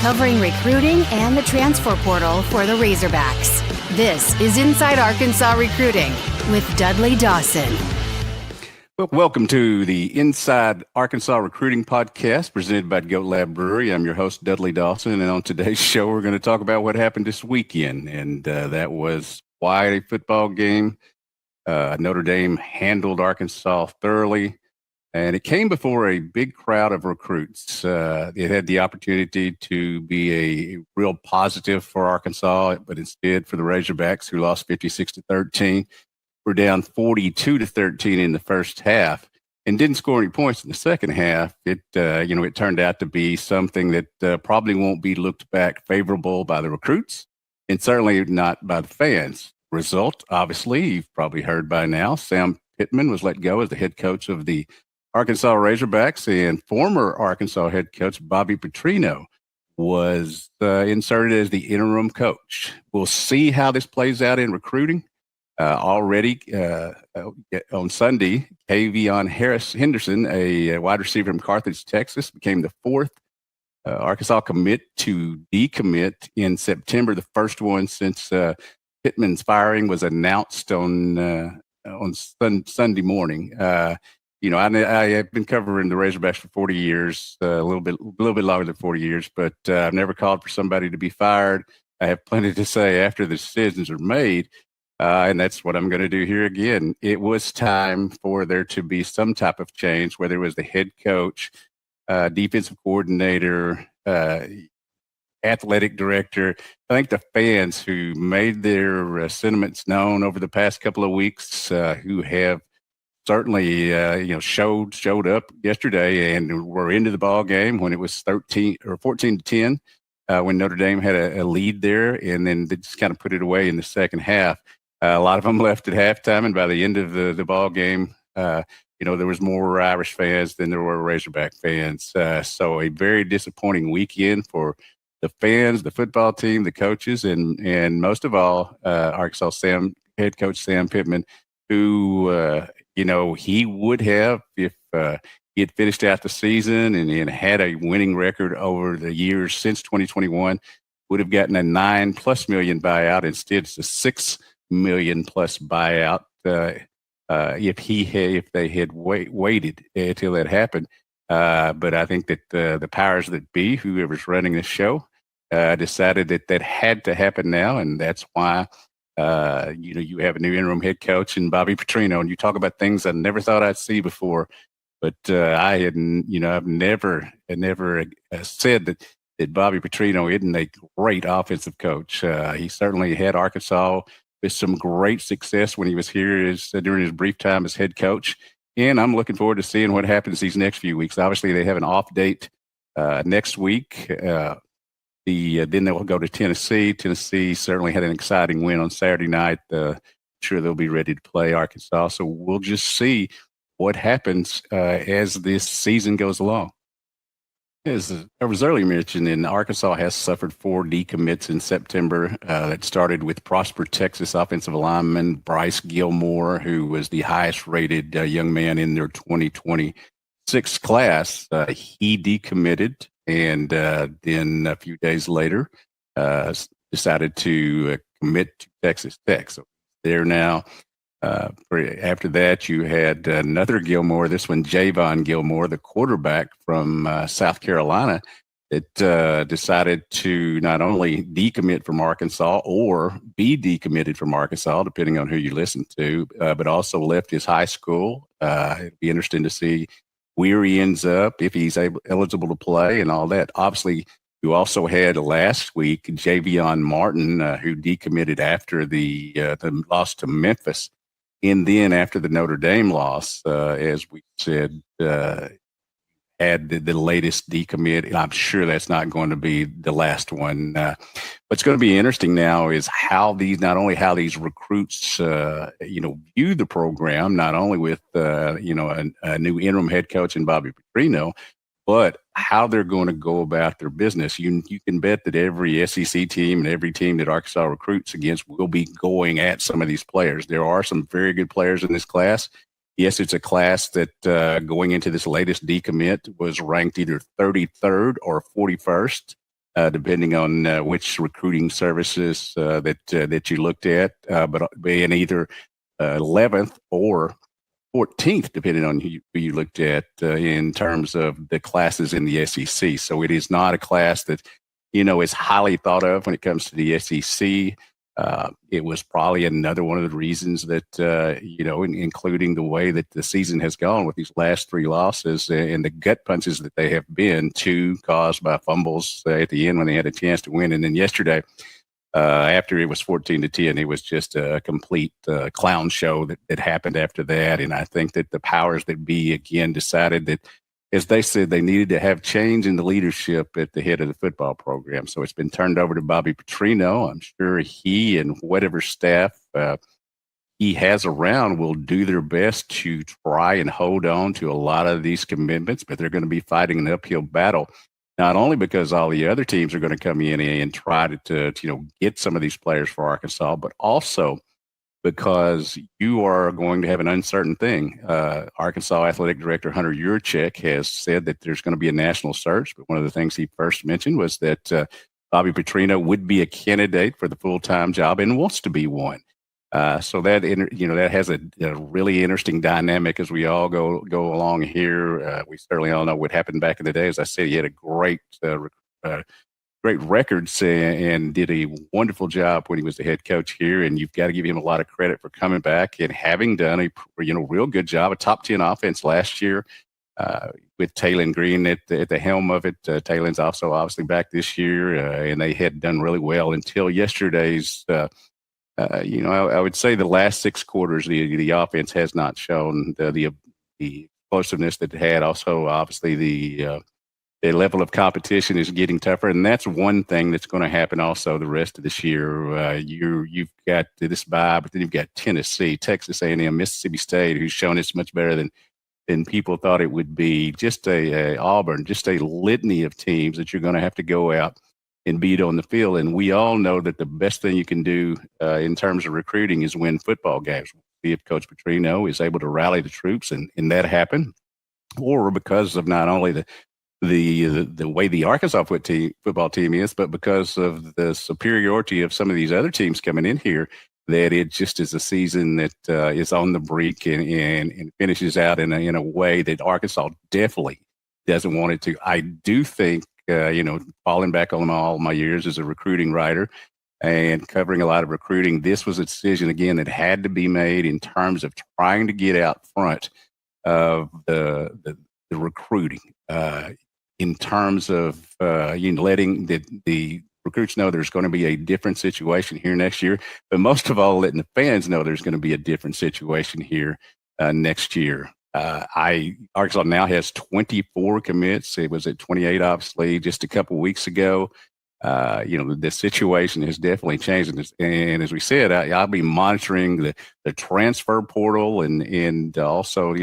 covering recruiting and the transfer portal for the Razorbacks. This is Inside Arkansas Recruiting with Dudley Dawson. Well, welcome to the Inside Arkansas Recruiting Podcast presented by GoatLab Brewery. I'm your host, Dudley Dawson, and on today's show, we're going to talk about what happened this weekend, and that was quite a football game. Notre Dame handled Arkansas thoroughly, and it came before a big crowd of recruits. It had the opportunity to be a real positive for Arkansas, but instead for the Razorbacks, who lost 56-13. We're down 42-13 in the first half and didn't score any points in the second half. It turned out to be something that probably won't be looked back favorable by the recruits and certainly not by the fans. Result, obviously, you've probably heard by now, Sam Pittman was let go as the head coach of the Arkansas Razorbacks, and former Arkansas head coach Bobby Petrino was inserted as the interim coach. We'll see how this plays out in recruiting. Already on Sunday, Kavion Henderson, a wide receiver from Carthage, Texas, became the fourth Arkansas commit to decommit in September, the first one since Pittman's firing was announced on Sunday morning. I have been covering the Razorbacks for 40 years, a little bit longer than 40 years, but I've never called for somebody to be fired. I have plenty to say after the decisions are made. And that's what I'm going to do here again. It was time for there to be some type of change, whether it was the head coach, defensive coordinator, athletic director. I think the fans who made their sentiments known over the past couple of weeks, who have certainly showed up yesterday and were into the ball game when it was 14-10, when Notre Dame had a lead there, and then they just kind of put it away in the second half. A lot of them left at halftime, and by the end of the ball game, there was more Irish fans than there were Razorback fans. So a very disappointing weekend for the fans, the football team, the coaches, and most of all, Arkansas head coach Sam Pittman, who he would have if he had finished out the season and had a winning record over the years since 2021, would have gotten a $9+ million buyout. Instead, it's a $6 million+ buyout if they had waited until that happened. But I think that the powers that be, whoever's running the show, decided that had to happen now, and that's why you have a new interim head coach in Bobby Petrino. And you talk about things I never thought I'd see before, but I've never said that Bobby Petrino isn't a great offensive coach. He certainly had Arkansas with some great success when he was here during his brief time as head coach. And I'm looking forward to seeing what happens these next few weeks. Obviously, they have an off date next week. Then they will go to Tennessee. Tennessee certainly had an exciting win on Saturday night. I'm sure they'll be ready to play Arkansas. So we'll just see what happens as this season goes along. As I was earlier mentioning, Arkansas has suffered 4 decommits in September. That started with Prosper, Texas offensive lineman Bryce Gilmore, who was the highest rated young man in their 2026 class. He decommitted, and then a few days later decided to commit to Texas Tech. So they're now. After that, you had another Gilmore, this one Javon Gilmore, the quarterback from South Carolina, that decided to not only decommit from Arkansas or be decommitted from Arkansas, depending on who you listen to, but also left his high school. It'd be interesting to see where he ends up, if he's eligible to play and all that. Obviously, you also had last week Javion Martin, who decommitted after the loss to Memphis. And then after the Notre Dame loss, as we said, had the latest decommit. I'm sure that's not going to be the last one. What's going to be interesting now is not only how these recruits, view the program, not only with, a new interim head coach in Bobby Petrino, but how they're going to go about their business. You can bet that every SEC team and every team that Arkansas recruits against will be going at some of these players. There are some very good players in this class. Yes, it's a class that going into this latest decommit was ranked either 33rd or 41st depending on which recruiting services that you looked at, but being either 11th or 14th, depending on who you looked at in terms of the classes in the SEC. So it is not a class that, is highly thought of when it comes to the SEC. It was probably another one of the reasons that, including the way that the season has gone with these last 3 losses and the gut punches that they have been, 2 caused by fumbles at the end when they had a chance to win. And then yesterday, after it was 14-10, it was just a complete clown show that happened after that. And I think that the powers that be again decided that, as they said, they needed to have change in the leadership at the head of the football program. So it's been turned over to Bobby Petrino. I'm sure he and whatever staff he has around will do their best to try and hold on to a lot of these commitments, but they're going to be fighting an uphill battle. Not only because all the other teams are going to come in and try to get some of these players for Arkansas, but also because you are going to have an uncertain thing. Arkansas Athletic Director Hunter Yurchek has said that there's going to be a national search, but one of the things he first mentioned was that Bobby Petrino would be a candidate for the full-time job and wants to be one. So that that has a really interesting dynamic as we all go along here. We certainly all know what happened back in the day. As I said, he had a great records and did a wonderful job when he was the head coach here. And you've got to give him a lot of credit for coming back and having done a real good job, a top 10 offense last year with Taylon Green at the helm of it. Taylon's also obviously back this year, and they had done really well until yesterday's. I would say the last 6 quarters, the offense has not shown the explosiveness that it had. Also, obviously, the level of competition is getting tougher, and that's one thing that's going to happen also the rest of this year. You've got this bye, but then you've got Tennessee, Texas A&M, Mississippi State, who's shown it's much better than people thought it would be. Just Auburn, just a litany of teams that you're going to have to go out and beat on the field. And we all know that the best thing you can do in terms of recruiting is win football games. See if Coach Petrino is able to rally the troops and that happen, or because of not only the way the Arkansas football team is, but because of the superiority of some of these other teams coming in here, that it just is a season that is on the brink and finishes out in a way that Arkansas definitely doesn't want it to. I do think, falling back on all my years as a recruiting writer and covering a lot of recruiting, this was a decision, again, that had to be made in terms of trying to get out front of the recruiting, in terms of letting the recruits know there's going to be a different situation here next year, but most of all, letting the fans know there's going to be a different situation here next year. Arkansas now has 24 commits. It was at 28, obviously, just a couple weeks ago. The situation has definitely changed. And as we said, I'll be monitoring the transfer portal and also,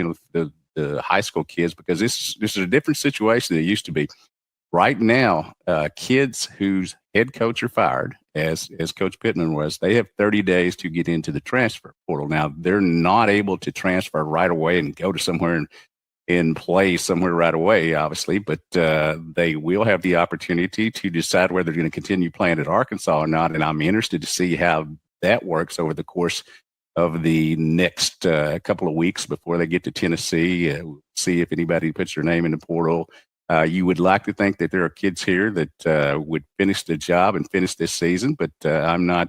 the high school kids, because this is a different situation than it used to be. Right now, kids whose head coach are fired, as Coach Pittman was, they have 30 days to get into the transfer portal. Now, they're not able to transfer right away and go to somewhere and play somewhere right away, obviously, but they will have the opportunity to decide whether they're going to continue playing at Arkansas or not. And I'm interested to see how that works over the course of the next couple of weeks before they get to Tennessee. See if anybody puts their name in the portal. You would like to think that there are kids here that would finish the job and finish this season, but I'm not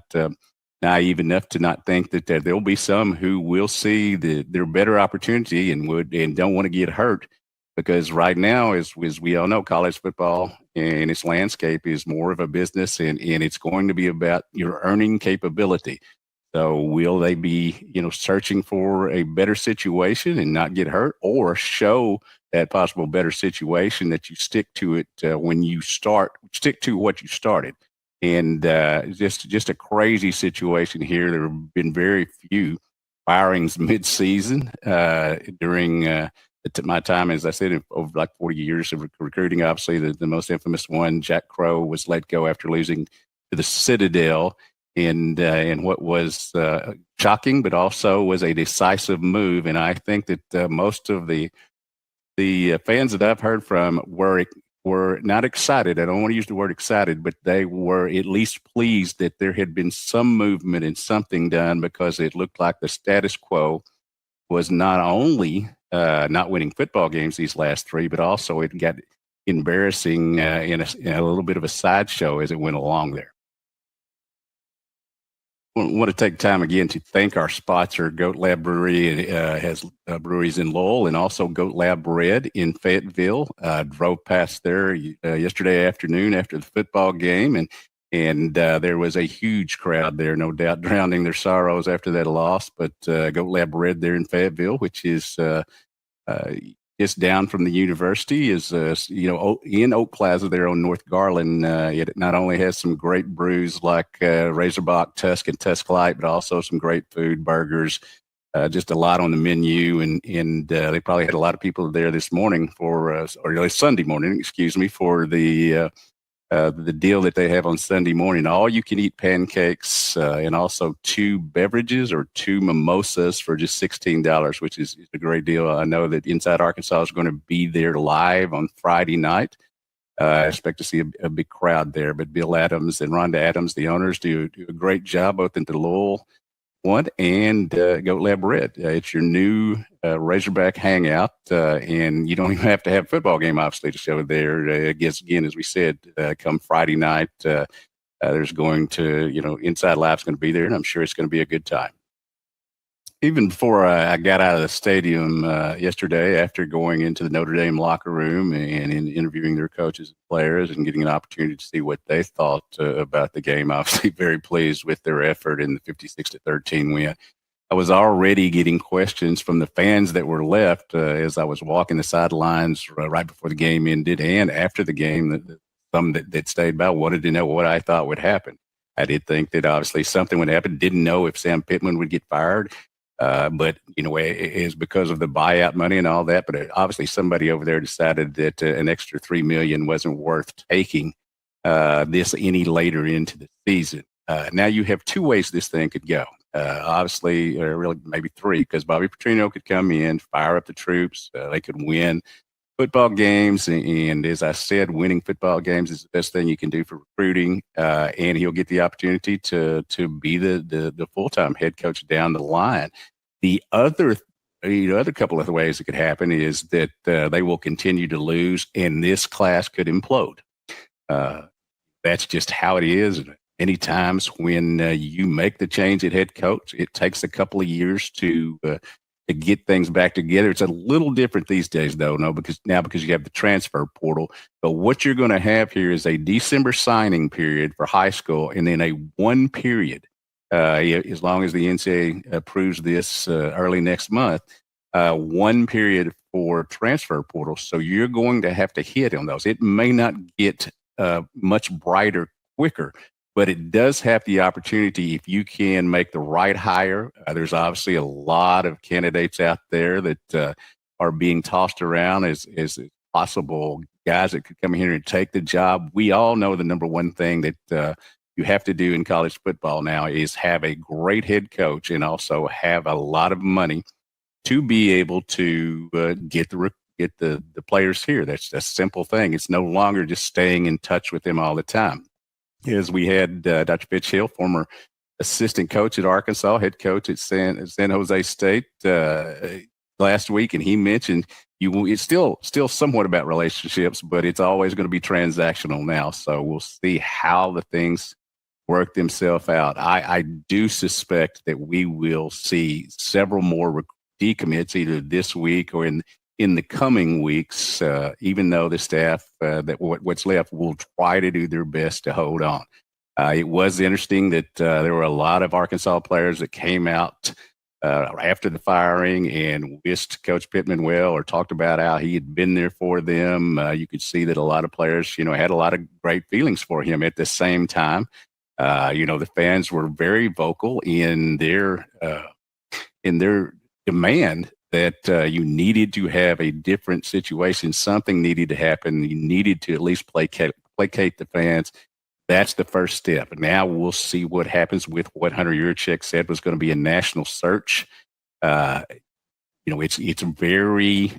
naive enough to not think that there'll be some who will see their better opportunity and don't want to get hurt, because right now, as we all know, college football and its landscape is more of a business, and it's going to be about your earning capability. So will they be, searching for a better situation and not get hurt, or show that possible better situation that you stick to it when you stick to what you started? And just a crazy situation here. There have been very few firings mid-season during my time, as I said, over like 40 years of recruiting. Obviously, the most infamous one, Jack Crow, was let go after losing to the Citadel. And what was shocking, but also was a decisive move. And I think that most of the fans that I've heard from were were not excited. I don't want to use the word excited, but they were at least pleased that there had been some movement and something done, because it looked like the status quo was not only not winning football games these last three, but also it got embarrassing in a little bit of a sideshow as it went along there. I want to take time again to thank our sponsor, GoatLab Brewery. Has breweries in Lowell and also GoatLab Bread in Fayetteville. Drove past there yesterday afternoon after the football game, and there was a huge crowd there, no doubt drowning their sorrows after that loss. But GoatLab Bread there in Fayetteville, which is just down from the university, is in Oak Plaza there on North Garland. It not only has some great brews like Razorback, Tusk, and Tusk Light, but also some great food, burgers, just a lot on the menu. And they probably had a lot of people there this morning or Sunday morning, for the deal that they have on Sunday morning. All you can eat pancakes and also 2 beverages or 2 mimosas for just $16, which is a great deal. I know that Inside Arkansas is going to be there live on Friday night. I expect to see a big crowd there. But Bill Adams and Rhonda Adams, the owners, do a great job both in the Lowell one and GoatLab Red. It's your new Razorback hangout, and you don't even have to have a football game, obviously, to show there. I guess, again, as we said, come Friday night, there's going to, Inside Live's going to be there, and I'm sure it's going to be a good time. Even before I got out of the stadium yesterday, after going into the Notre Dame locker room and interviewing their coaches and players and getting an opportunity to see what they thought about the game, obviously very pleased with their effort in the 56-13 win. I was already getting questions from the fans that were left as I was walking the sidelines right before the game ended and after the game. Some that stayed by wanted to know what I thought would happen. I did think that obviously something would happen. Didn't know if Sam Pittman would get fired. But, it is because of the buyout money and all that. But obviously somebody over there decided that an extra $3 million wasn't worth taking this any later into the season. Now you have 2 ways this thing could go. Obviously, really maybe 3, because Bobby Petrino could come in, fire up the troops. They could win football games. And as I said, winning football games is the best thing you can do for recruiting. And he'll get the opportunity to be the full-time head coach down the line. The other couple of ways it could happen is that they will continue to lose and this class could implode. That's just how it is. Many times when you make the change at head coach, it takes a couple of years to get things back together. It's a little different these days, though, because you have the transfer portal. But what you're going to have here is a December signing period for high school, and then a 1 period, as long as the NCAA approves this early next month, 1 period for transfer portal. So you're going to have to hit on those. It may not get much brighter quicker, but it does have the opportunity if you can make the right hire. There's obviously a lot of candidates out there that are being tossed around as possible guys that could come here and take the job. We all know the number one thing that you have to do in college football now is have a great head coach and also have a lot of money to be able to get the players here. That's a simple thing. It's no longer just staying in touch with them all the time. As we had Dr. Fitchhill, former assistant coach at Arkansas, head coach at San Jose State last week, and he mentioned it's still somewhat about relationships, but it's always going to be transactional now. So we'll see how the things work themselves out. I do suspect that we will see several more decommits either this week or in the coming weeks, even though the staff that what's left will try to do their best to hold on. It was interesting that there were a lot of Arkansas players that came out after the firing and wished Coach Pittman well or talked about how he had been there for them. You could see that a lot of players, had a lot of great feelings for him. At the same time, the fans were very vocal in their demand that you needed to have a different situation. Something needed to happen. You needed to at least placate the fans. That's the first step. Now we'll see what happens with what Hunter Yurchek said was going to be a national search. It's very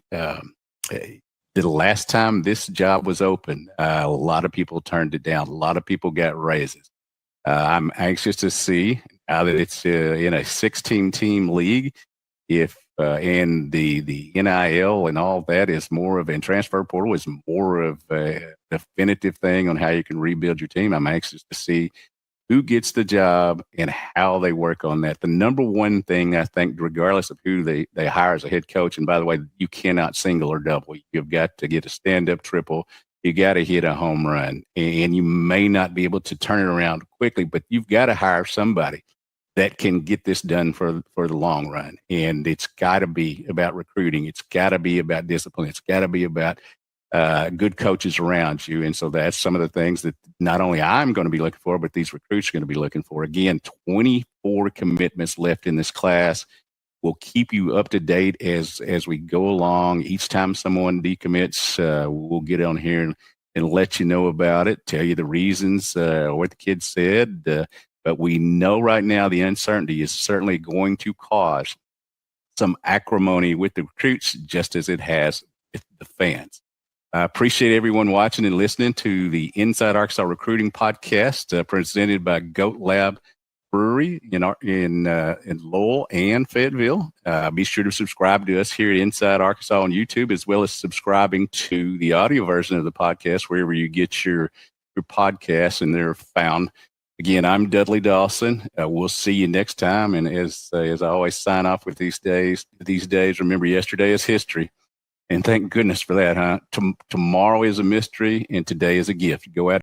the last time this job was open, a lot of people turned it down. A lot of people got raises. I'm anxious to see now that it's in a 16-team league, if and the NIL and all that is more of, and transfer portal is more of a definitive thing on how you can rebuild your team. I'm anxious to see who gets the job and how they work on that. The number one thing, I think, regardless of who they hire as a head coach, and by the way, you cannot single or double. You've got to get a stand-up triple. You got to hit a home run, and you may not be able to turn it around quickly, but you've got to hire somebody that can get this done for the long run. And it's got to be about recruiting. It's got to be about discipline. It's got to be about good coaches around you. And so that's some of the things that not only I'm going to be looking for, but these recruits are going to be looking for. Again, 24 commitments left in this class. We'll keep you up to date as we go along. Each time someone decommits, we'll get on here and let you know about it, tell you the reasons, what the kids said. But we know right now the uncertainty is certainly going to cause some acrimony with the recruits, just as it has with the fans. I appreciate everyone watching and listening to the Inside Arkansas Recruiting Podcast, presented by GoatLab Brewery in Lowell and Fayetteville. Be sure to subscribe to us here at Inside Arkansas on YouTube, as well as subscribing to the audio version of the podcast wherever you get your podcasts, and they're found. Again, I'm Dudley Dawson. We'll see you next time. And as I always sign off with these days, remember, yesterday is history. And thank goodness for that, huh? Tomorrow is a mystery, and today is a gift. Go out